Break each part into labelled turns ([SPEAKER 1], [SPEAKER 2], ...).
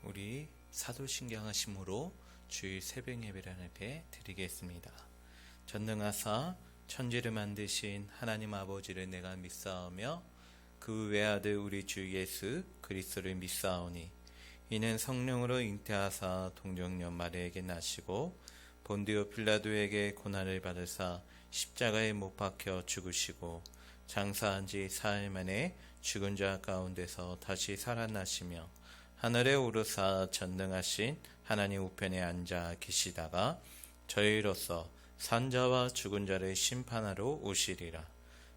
[SPEAKER 1] 우리 사도신경하심으로 주일 새벽 예배를 하나님께 드리겠습니다. 전능하사 천지를 만드신 하나님 아버지를 내가 믿사오며 그 외아들 우리 주 예수 그리스도를 믿사오니 이는 성령으로 잉태하사 동정녀 마리아에게 나시고 본디오 필라도에게 고난을 받으사 십자가에 못 박혀 죽으시고 장사한 지 사흘 만에 죽은 자 가운데서 다시 살아나시며 하늘에 오르사 전능하신 하나님 우편에 앉아 계시다가 저희로서 산자와 죽은 자를 심판하러 오시리라.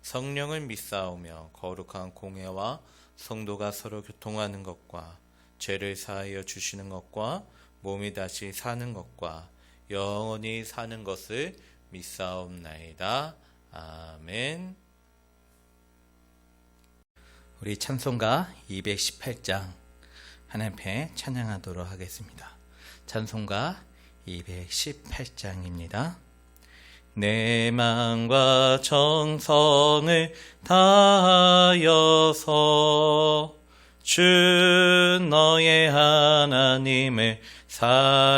[SPEAKER 1] 성령을 믿사오며 거룩한 공회와 성도가 서로 교통하는 것과 죄를 사하여 주시는 것과 몸이 다시 사는 것과 영원히 사는 것을 믿사옵나이다. 아멘. 우리 찬송가 218장 하나님 앞에 찬양하도록 하겠습니다. 찬송가 218장입니다. 내 마음과 정성을 다하여서 주 너의 하나님을 사랑하라.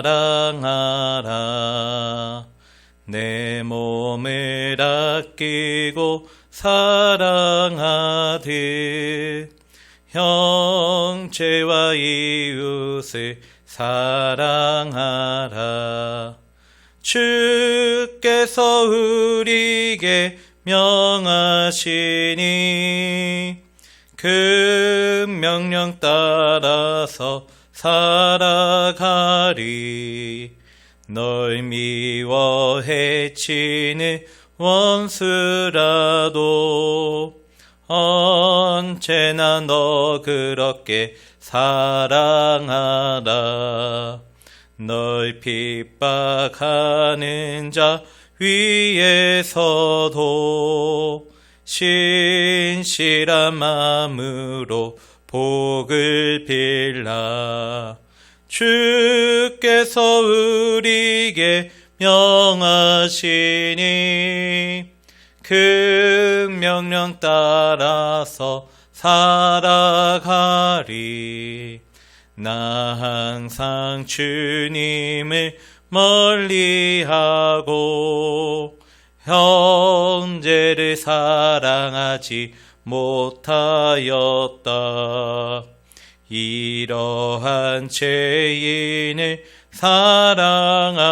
[SPEAKER 1] 내 몸을 아끼고 사랑하듯 형제와 이웃을 사랑하라. 주께서 우리에게 명하시니 그 명령 따라서 살아가리. 널 미워 해치는 원수라도 언제나 너 그렇게 사랑하라. 널 핍박하는 자 위에서도 신실한 마음으로 복을 빌라. 주께서 우리에게 명하시니 그 명령 따라서 살아가리. 나 항상 주님을 멀리하고 형제를 사랑하지 못하였다. 이러한 죄인을 사랑하사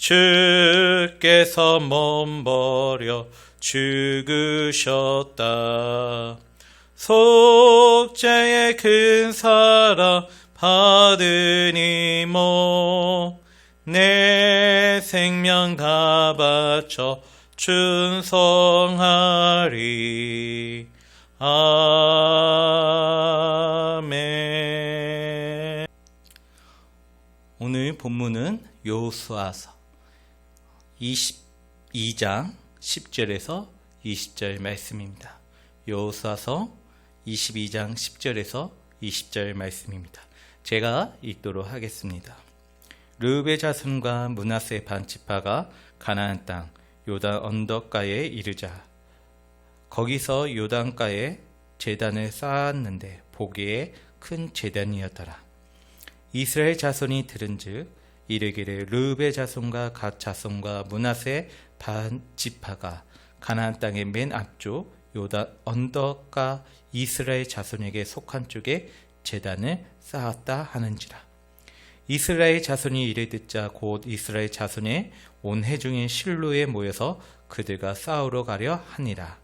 [SPEAKER 1] 주께서 몸버려 죽으셨다. 속죄의 큰 사랑 받으니 내 생명 다 바쳐 충성하리. 아멘. 오늘 본문은 여호수아서 22장 10절에서 20절 말씀입니다. 여호수아서 22장 10절에서 20절 말씀입니다. 제가 읽도록 하겠습니다. 르우벤 자손과 므낫세 반지파가 가나안 땅 요단 언덕가에 이르자 거기서 요단가에 제단을 쌓았는데 보기에 큰 제단이었더라. 이스라엘 자손이 들은즉 이르기를 르우벤 자손과 갓 자손과 므낫세 반지파가 가나안 땅의 맨 앞쪽 요단 언덕가 이스라엘 자손에게 속한 쪽에 제단을 쌓았다 하는지라. 이스라엘 자손이 이를 듣자 곧 이스라엘 자손의 온 회중이 실로에 모여서 그들과 싸우러 가려 하니라.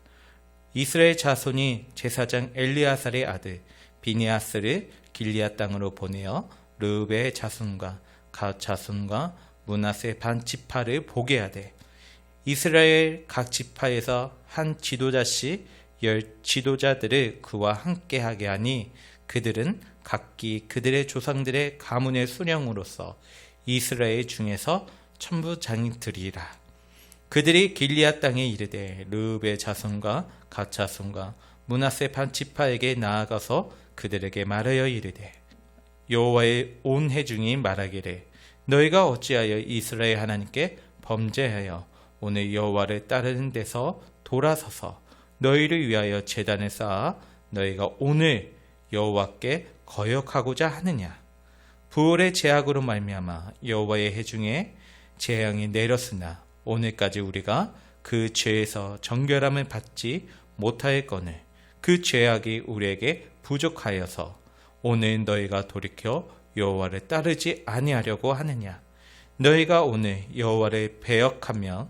[SPEAKER 1] 이스라엘 자손이 제사장 엘리아살의 아들 비니아스를 길리앗 땅으로 보내어 르우벤 자손과 갓 자손과 므낫세 반지파를 보게 하되 이스라엘 각 지파에서 한 지도자씩 10 지도자들을 그와 함께하게 하니 그들은 각기 그들의 조상들의 가문의 수령으로서 이스라엘 중에서 천부장이들이라. 그들이 길리앗 땅에 이르되 르우벤 자손과 갓 자손과 므낫세 반지파에게 나아가서 그들에게 말하여 이르되 여호와의 온 회중이 말하기를 너희가 어찌하여 이스라엘 하나님께 범죄하여 오늘 여호와를 따르는 데서 돌아서서 너희를 위하여 제단을 쌓아 너희가 오늘 여호와께 거역하고자 하느냐? 부올의 죄악으로 말미암아 여호와의 회중에 재앙이 내렸으나 오늘까지 우리가 그 죄에서 정결함을 받지 못하였거늘 그 죄악이 우리에게 부족하여서 오늘 너희가 돌이켜 여호와를 따르지 아니하려고 하느냐? 너희가 오늘 여호와를 배역하면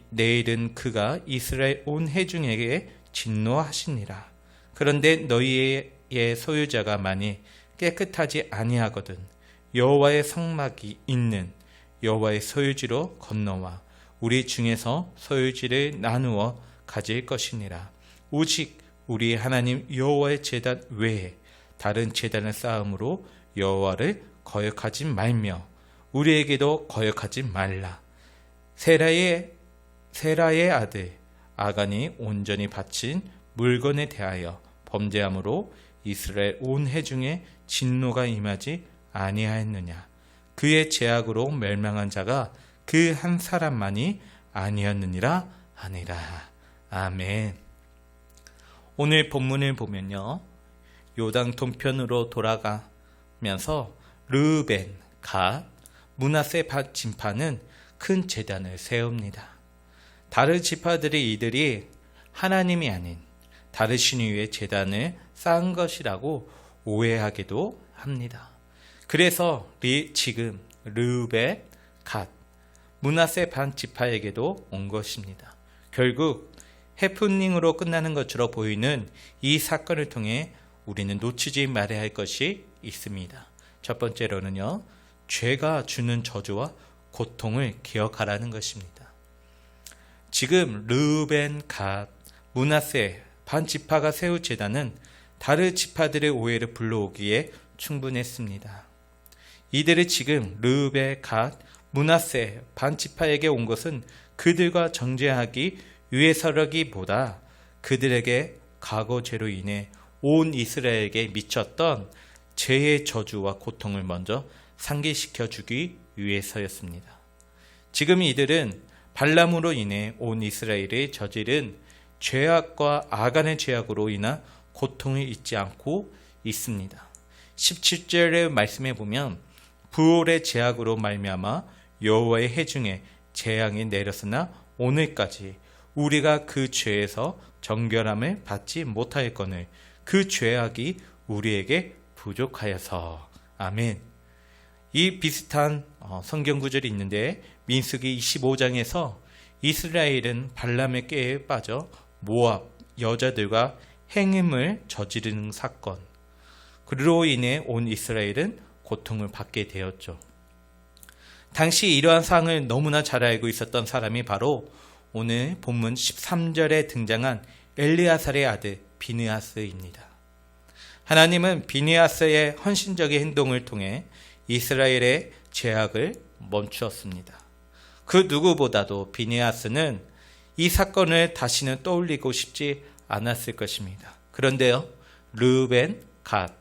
[SPEAKER 1] 내일은 그가 이스라엘 온 회중에게 진노하시니라. 그런데 너희의 소유자가 많이 깨끗하지 아니하거든 여호와의 성막이 있는 여호와의 소유지로 건너와 우리 중에서 소유지를 나누어 가질 것이니라. 오직 우리 하나님 여호와의 제단 외에 다른 제단을 쌓음으로 여호와를 거역하지 말며 우리에게도 거역하지 말라. 세라의 아들 아간이 온전히 바친 물건에 대하여 범죄함으로 이스라엘 온 회중에 진노가 임하지 아니하였느냐? 그의 죄악으로 멸망한 자가 그 한 사람만이 아니었느니라 하니라. 아멘. 오늘 본문을 보면요, 요단 동편으로 돌아가면서 르우벤, 갓, 므낫세 진파는 큰 제단을 세웁니다. 다른 지파들이 이들이 하나님이 아닌 다른 신 위에 제단을 쌓은 것이라고 오해하기도 합니다. 그래서 지금 르우벤, 갓, 므낫세 반 지파에게도 온 것입니다. 결국 해프닝으로 끝나는 것처럼 보이는 이 사건을 통해 우리는 놓치지 말아야 할 것이 있습니다. 첫 번째로는요, 죄가 주는 저주와 고통을 기억하라는 것입니다. 지금 르우벤, 갓, 므낫세 반 지파가 세울 제단은 다른 지파들의 오해를 불러오기에 충분했습니다. 이들이 지금 르우벤, 갓, 므낫세 반 지파에게 온 것은 그들과 정죄하기 위해서라기보다 그들에게 과거 죄로 인해 온 이스라엘에게 미쳤던 죄의 저주와 고통을 먼저 상기시켜 주기 위해서였습니다. 지금 이들은 발람으로 인해 온 이스라엘이 저지른 죄악과 아간의 죄악으로 인한 고통을 잊지 않고 있습니다. 17절의 말씀에 보면 부올의 죄악으로 말미암아 여호와의 회중에 재앙이 내렸으나 오늘까지 우리가 그 죄에서 정결함을 받지 못하였거늘 그 죄악이 우리에게 부족하여서. 아멘. 이 비슷한 성경 구절이 있는데 민수기 25장에서 이스라엘은 발람의 꾀에 빠져 모압 여자들과 행음을 저지르는 사건, 그로 인해 온 이스라엘은 고통을 받게 되었죠. 당시 이러한 상황을 너무나 잘 알고 있었던 사람이 바로 오늘 본문 13절에 등장한 엘리아살의 아들 비느하스입니다. 하나님은 비느하스의 헌신적인 행동을 통해 이스라엘의 죄악을 멈추었습니다. 그 누구보다도 비느하스는 이 사건을 다시는 떠올리고 싶지 않았을 것입니다. 그런데요, 르우벤, 갓,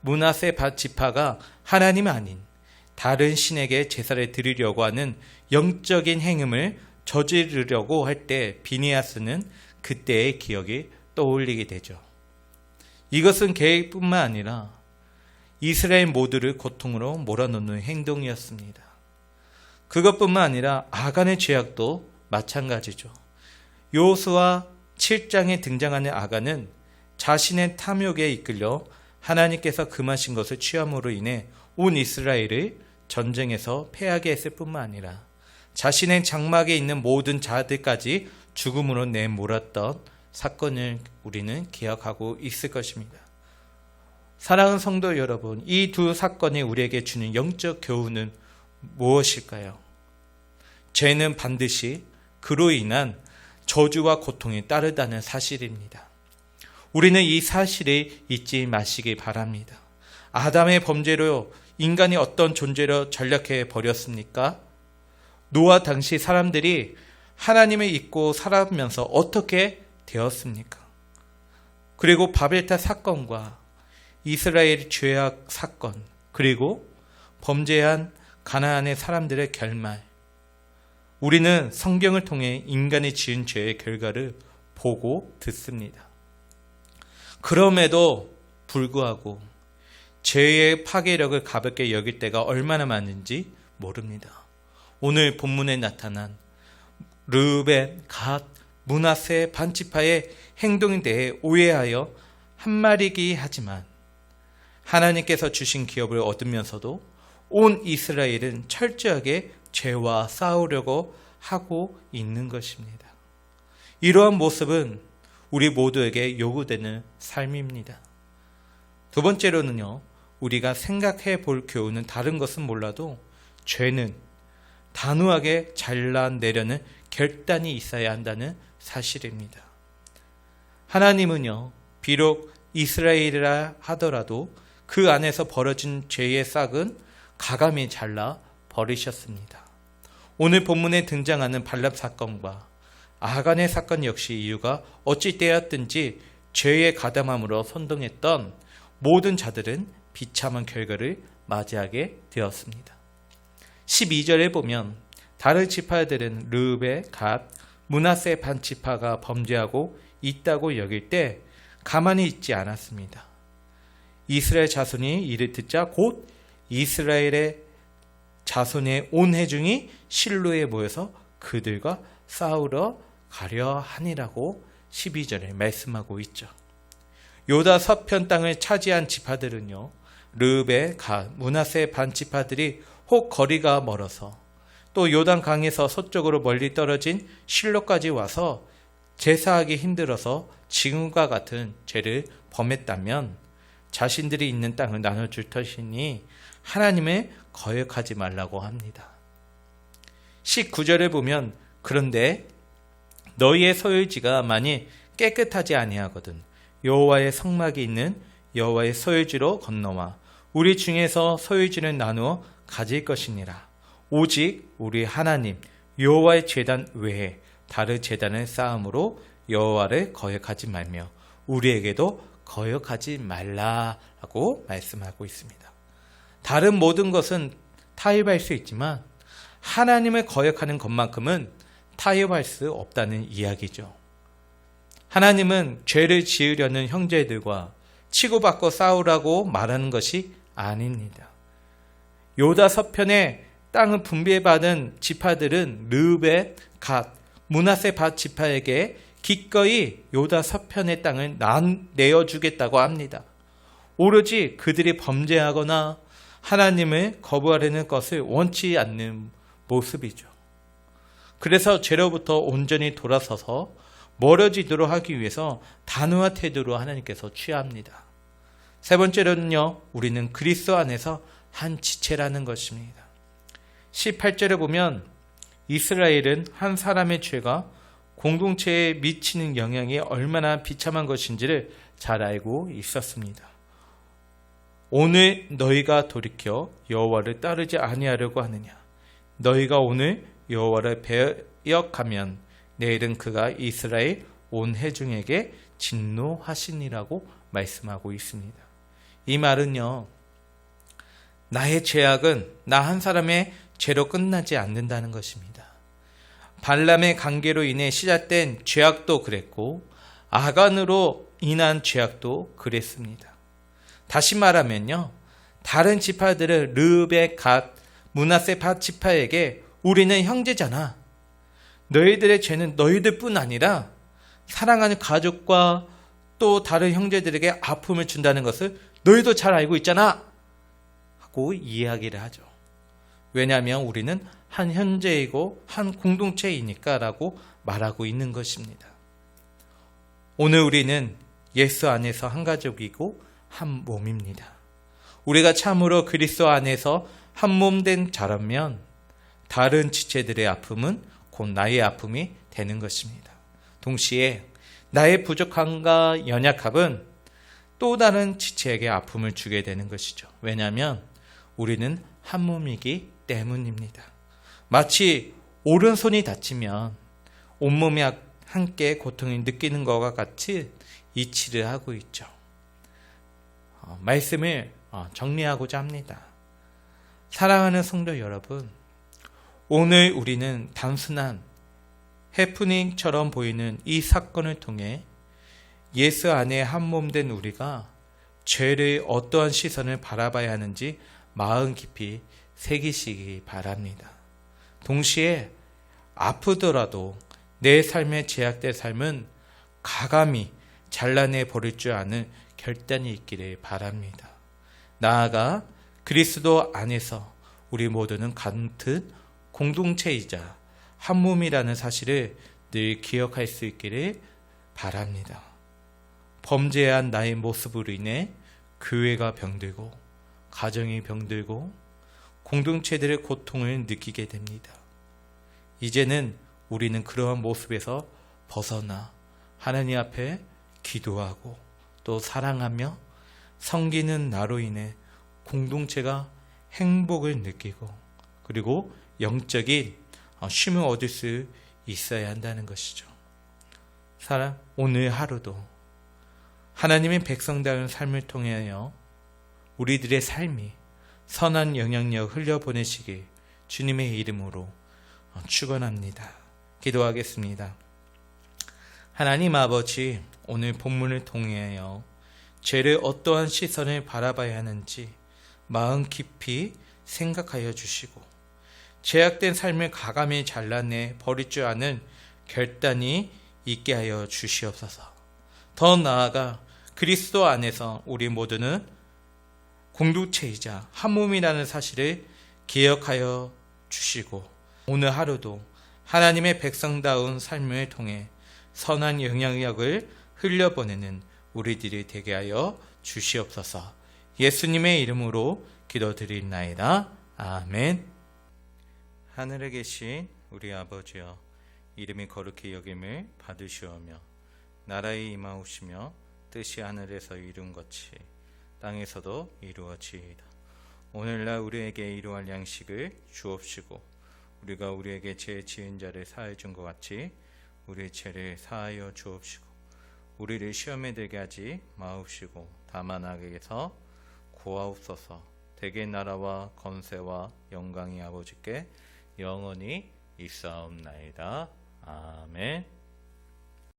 [SPEAKER 1] 므낫세 지파가 하나님 아닌 다른 신에게 제사를 드리려고 하는 영적인 행음을 저지르려고 할 때 비느하스는 그때의 기억이 떠올리게 되죠. 이것은 계획뿐만 아니라 이스라엘 모두를 고통으로 몰아넣는 행동이었습니다. 그것뿐만 아니라 아간의 죄악도 마찬가지죠. 여호수아 7장에 등장하는 아간은 자신의 탐욕에 이끌려 하나님께서 금하신 것을 취함으로 인해 온 이스라엘을 전쟁에서 패하게 했을 뿐만 아니라 자신의 장막에 있는 모든 자들까지 죽음으로 내몰았던 사건을 우리는 기억하고 있을 것입니다. 사랑하는 성도 여러분, 이 두 사건이 우리에게 주는 영적 교훈은 무엇일까요? 죄는 반드시 그로 인한 저주와 고통이 따르다는 사실입니다. 우리는 이 사실을 잊지 마시기 바랍니다. 아담의 범죄로 인간이 어떤 존재로 전락해 버렸습니까? 노아 당시 사람들이 하나님을 잊고 살아가면서 어떻게 되었습니까? 그리고 바벨탑 사건과 이스라엘 죄악 사건, 그리고 범죄한 가나안의 사람들의 결말, 우리는 성경을 통해 인간이 지은 죄의 결과를 보고 듣습니다. 그럼에도 불구하고 죄의 파괴력을 가볍게 여길 때가 얼마나 많은지 모릅니다. 오늘 본문에 나타난 르우벤, 갓, 므낫세 반지파의 행동에 대해 오해하여 한 말이기 하지만 하나님께서 주신 기업을 얻으면서도 온 이스라엘은 철저하게 죄와 싸우려고 하고 있는 것입니다. 이러한 모습은 우리 모두에게 요구되는 삶입니다. 두 번째로는요, 우리가 생각해 볼 교훈은 다른 것은 몰라도 죄는 단호하게 잘라내려는 결단이 있어야 한다는 사실입니다. 하나님은요, 비록 이스라엘이라 하더라도 그 안에서 벌어진 죄의 싹은 가감히 잘라 버리셨습니다. 오늘 본문에 등장하는 발람 사건과 아간의 사건 역시 이유가 어찌 되었든지 죄의 가담함으로 선동했던 모든 자들은 비참한 결과를 맞이하게 되었습니다. 12절에 보면 다른 지파들은 르우벤, 갓, 므낫세 반지파가 범죄하고 있다고 여길 때 가만히 있지 않았습니다. 이스라엘 자손이 이를 듣자 곧 이스라엘의 자손의 온 회중이 실로에 모여서 그들과 싸우러 가려 하니라고 12절에 말씀하고 있죠. 요다 서편 땅을 차지한 지파들은요, 르우벤, 갓, 므낫세 반지파들이 혹 거리가 멀어서 또 요단 강에서 서쪽으로 멀리 떨어진 실로까지 와서 제사하기 힘들어서 지금과 같은 죄를 범했다면 자신들이 있는 땅을 나눠줄 터이니 하나님을 거역하지 말라고 합니다. 19절에 보면 그런데 너희의 소유지가 만일 깨끗하지 아니하거든 여호와의 성막이 있는 여호와의 소유지로 건너와 우리 중에서 소유지를 나누어 가질 것이니라. 오직 우리 하나님 여호와의 제단 외에 다른 제단을 쌓음으로 여호와를 거역하지 말며 우리에게도 거역하지 말라라고 말씀하고 있습니다. 다른 모든 것은 타협할 수 있지만 하나님을 거역하는 것만큼은 타협할 수 없다는 이야기죠. 하나님은 죄를 지으려는 형제들과 치고받고 싸우라고 말하는 것이 아닙니다. 요다 서편의 땅을 분배받은 지파들은 르우벤, 갓, 므낫세 밭 지파에게 기꺼이 요다 서편의 땅을 내어주겠다고 합니다. 오로지 그들이 범죄하거나 하나님을 거부하려는 것을 원치 않는 모습이죠. 그래서 죄로부터 온전히 돌아서서 멀어지도록 하기 위해서 단호한 태도로 하나님께서 취합니다. 세 번째로는요, 우리는 그리스도 안에서 한 지체라는 것입니다. 18절에 보면 이스라엘은 한 사람의 죄가 공동체에 미치는 영향이 얼마나 비참한 것인지를 잘 알고 있었습니다. 오늘 너희가 돌이켜 여호와를 따르지 아니하려고 하느냐? 너희가 오늘 여호와를 배역하면 내일은 그가 이스라엘 온 회중에게 진노하시니라고 말씀하고 있습니다. 이 말은요, 나의 죄악은 나 한 사람의 죄로 끝나지 않는다는 것입니다. 발람의 관계로 인해 시작된 죄악도 그랬고 아간으로 인한 죄악도 그랬습니다. 다시 말하면요, 다른 지파들은 르우벤, 갓, 므낫세 밭 지파에게 우리는 형제잖아. 너희들의 죄는 너희들뿐 아니라 사랑하는 가족과 또 다른 형제들에게 아픔을 준다는 것을 너희도 잘 알고 있잖아 하고 이야기를 하죠. 왜냐하면 우리는 한 형제이고 한 공동체이니까 라고 말하고 있는 것입니다. 오늘 우리는 예수 안에서 한 가족이고 한 몸입니다. 우리가 참으로 그리스도 안에서 한 몸 된 자라면 다른 지체들의 아픔은 곧 나의 아픔이 되는 것입니다. 동시에 나의 부족함과 연약함은 또 다른 지체에게 아픔을 주게 되는 것이죠. 왜냐하면 우리는 한 몸이기 때문입니다. 마치 오른손이 다치면 온몸이 함께 고통을 느끼는 것과 같이 이치를 하고 있죠. 말씀을 정리하고자 합니다. 사랑하는 성도 여러분, 오늘 우리는 단순한 해프닝처럼 보이는 이 사건을 통해 예수 안에 한 몸 된 우리가 죄를 어떠한 시선을 바라봐야 하는지 마음 깊이 새기시기 바랍니다. 동시에 아프더라도 내 삶에 제약된 삶은 가감히 잘라내 버릴 줄 아는 결단이 있기를 바랍니다. 나아가 그리스도 안에서 우리 모두는 같은 공동체이자 한 몸이라는 사실을 늘 기억할 수 있기를 바랍니다. 범죄한 나의 모습으로 인해 교회가 병들고 가정이 병들고 공동체들의 고통을 느끼게 됩니다. 이제는 우리는 그러한 모습에서 벗어나 하나님 앞에 기도하고 또 사랑하며 섬기는 나로 인해 공동체가 행복을 느끼고 그리고 영적인 쉼을 얻을 수 있어야 한다는 것이죠. 오늘 하루도 하나님의 백성다운 삶을 통하여 우리들의 삶이 선한 영향력 흘려보내시길 주님의 이름으로 축원합니다. 기도하겠습니다. 하나님 아버지, 오늘 본문을 통하여 죄를 어떠한 시선을 바라봐야 하는지 마음 깊이 생각하여 주시고 죄악된 삶을 가감히 잘라내 버릴 줄 아는 결단이 있게 하여 주시옵소서. 더 나아가 그리스도 안에서 우리 모두는 공동체이자 한 몸이라는 사실을 기억하여 주시고 오늘 하루도 하나님의 백성다운 삶을 통해 선한 영향력을 흘려보내는 우리들이 되게 하여 주시옵소서. 예수님의 이름으로 기도드립나이다. 아멘. 하늘에 계신 우리 아버지여, 이름이 거룩히 여김을 받으시오며 나라에 임하오시며 뜻이 하늘에서 이룬같이 땅에서도 이루어지이다. 오늘날 우리에게 이루할 양식을 주옵시고 우리가 우리에게 죄 지은 자를 사하여 준 것 같이 우리의 죄를 사하여 주옵시고 우리를 시험에 들게 하지 마옵시고 다만 악에게서 구하옵소서. 대개 나라와 권세와 영광이 아버지께 영원히 있사옵나이다. 아멘.